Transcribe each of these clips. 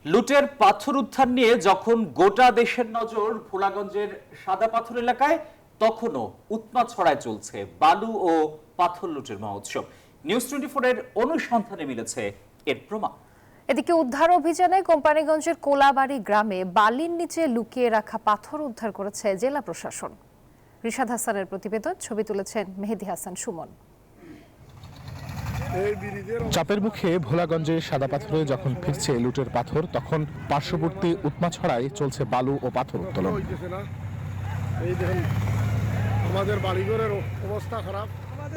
লুটের পাথর উদ্ধার নিয়ে যখন গোটা দেশের নজর ভোলাগঞ্জের সাদা পাথর এলাকায়, তখনও উৎমাদ ছড়ায় চলছে বালু ও পাথর লুটের মহোৎসব। নিউজ 24 এর অনুসন্ধানে মিলেছে এর প্রমাণ। এদিকে উদ্ধার অভিযানে কোম্পানিগঞ্জের কোলাবাড়ি গ্রামে বালির নিচে লুকিয়ে রাখা পাথর উদ্ধার করেছে জেলা প্রশাসন। রিশাদ হাসানের প্রতিবেদন, ছবি তুলেছেন মেহেদি হাসান সুমন। চাপের মুখে ভোলাগঞ্জে সাদা পাথরে যখন ফিরছে লুটের পাথর, তখন পার্শ্ববর্তী উৎমাছড়ায় চলছে বালু ও পাথর উত্তোলন। আমাদের বাড়িঘরের অবস্থা খারাপ।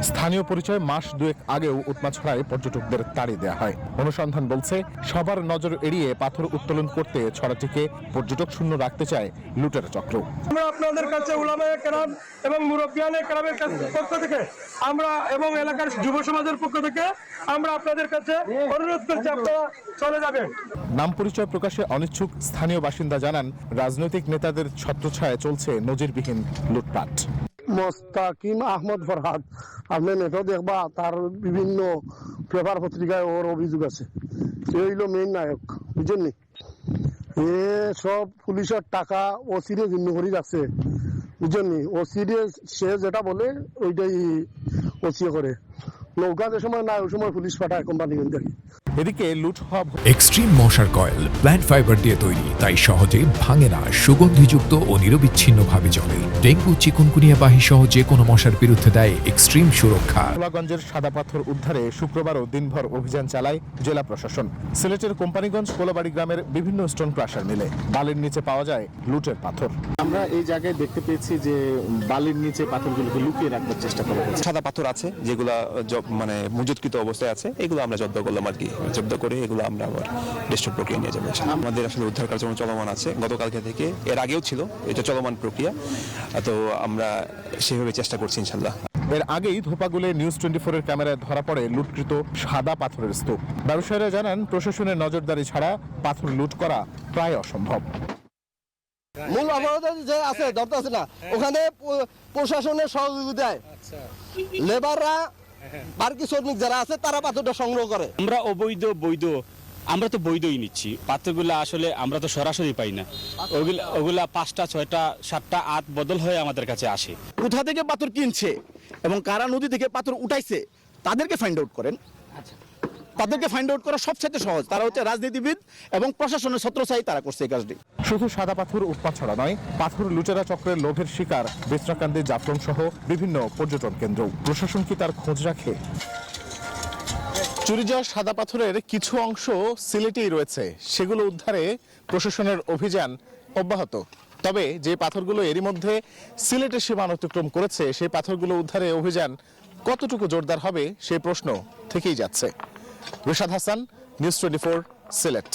স্থানীয় পরিচয় মাস দুয়েক আগেও উৎমাছড়ায় পর্যটকদের তাড়ি দেওয়া হয়। অনুসন্ধান বলছে সবার নজর এড়িয়ে পাথর উত্তোলন করতে ছড়াটিকে পর্যটক শূন্য রাখতে চায় লুটের চক্র। আমরা আপনাদের কাছে উলামায়ে কেরাম এবং মুরব্বিয়ানে কেরামের পক্ষ থেকে আমরা এবং এলাকার যুব সমাজের পক্ষ থেকে আমরা আপনাদের কাছে অনুরোধ করছি, আপনারা চলে যাবেন। নাম পরিচয় প্রকাশে অনিচ্ছুক স্থানীয় বাসিন্দা জানান, রাজনৈতিক নেতাদের ছত্রছায়ায় চলছে নজিরবিহীন লুটপাট। মোস্তাকিম আহমদ ফরহাদ, আপনি নেটও দেখবা, তার বিভিন্ন পেপার পত্রিকায় ওর অভিযোগ আছে। এ হইল মেইন নায়ক, বুঝলেন? এ সব পুলিশের টাকা ও সিরিয়াস ইন্ন করে যাচ্ছে, বুঝলেন? ও সিরিয়াস সে যেটা বলে ওইটাই ওসিয়ে করে। নৌকা যে সময় না ওই সময় পুলিশ পাঠায় কোম্পানিগঞ্জ থেকে। এদিকে লুট হওয়া এক্সট্রিম মশার কয়েল প্ল্যান্ট ফাইবার দিয়ে তৈরি, তাই সহজে ভাঙে না, সুগন্ধিযুক্ত ও নিরবিচ্ছিন্নভাবে জ্বলে। ডেঙ্গু, চিকুনগুনিয়া বাহি সহ যে কোনো মশার বিরুদ্ধে দেয় এক্সট্রিম সুরক্ষা। ভোলাগঞ্জের সাদা পাথর উদ্ধারে শুক্রবারও দিনভর অভিযান চালায় জেলা প্রশাসন। সিলেটের কোম্পানিগঞ্জ কোলাবাড়ি গ্রামের বিভিন্ন স্টোন ক্রাশার মিলে বালির নিচে পাওয়া যায় লুটের পাথর। আমরা এই জায়গায় দেখতে পেয়েছি যে বালির নিচে পাথরগুলোকে লুকিয়ে রাখবার চেষ্টা করা হচ্ছে। সাদা পাথর আছে যেগুলা মানে মজুতকৃত অবস্থায় আছে, এগুলো আমরা জব্দ করলাম আর কি। জব্দ করে এগুলো আমরা আবার ডিস্ট্রিক্ট প্রক্রিয়া নিয়ে যাবো। আমাদের আসলে উদ্ধার কার্য চলমান আছে গতকালকে থেকে, এর আগেও ছিল, এটা চলমান প্রক্রিয়া, তো আমরা সেভাবে চেষ্টা করছি ইনশাল্লাহ। এর আগেই ধোপাগুলে নিউজ 24 এর ক্যামেরায় ধরা পড়ে লুটকৃত সাদা পাথরের স্তূপ। ব্যবসায়ীরা জানান, প্রশাসনের নজরদারি ছাড়া পাথর লুট করা প্রায় অসম্ভব। মূল অবরোধ যে আছে ধরতে আছে না, ওখানে প্রশাসনের সহযোগিতায় লেবাররা বার্কি শ্রমিক যারা আছে তারা পাথরটা সংগ্রহ করে। আমরা বৈধ আমরা তো বৈধই নিচ্ছি পাথরগুলো, আসলে আমরা তো সরাসরি পাই না। ওগুলা 5টা 6টা 7টা 8 বদল হয়ে আমাদের কাছে আসে। কোথা থেকে পাথর কিনছে এবং কারা নদী থেকে পাথর উঠাইছে তাদেরকে ফাইন্ড আউট করেন। তাদেরকে ফাইন্ড আউট করা সবচেয়ে সহজ। তারা হচ্ছে রাজনীতিবিদ এবং প্রশাসনের ছত্রছায়ায় তারা করছে এই কাজটি। শুধু সাদা পাথর উৎপাছড়া নয়, পাথর লুটেরা চক্রের লোভের শিকার বেসরাকান্দি, জাফলং সহ বিভিন্ন পর্যটন কেন্দ্র। প্রশাসন কি তার খোঁজ রাখে? চুরি যাওয়া সাদা পাথরের কিছু অংশ সিলেটেই রয়েছে, সেগুলো উদ্ধারে প্রশাসনের অভিযান অব্যাহত। তবে যে পাথরগুলো এরই মধ্যে সিলেটের সীমা অতিক্রম করেছে, সেই পাথরগুলো উদ্ধারে অভিযান কতটুকু জোরদার হবে সেই প্রশ্ন থেকেই যাচ্ছে। রিশাদ হাসান, নিউজ 24, সিলেট।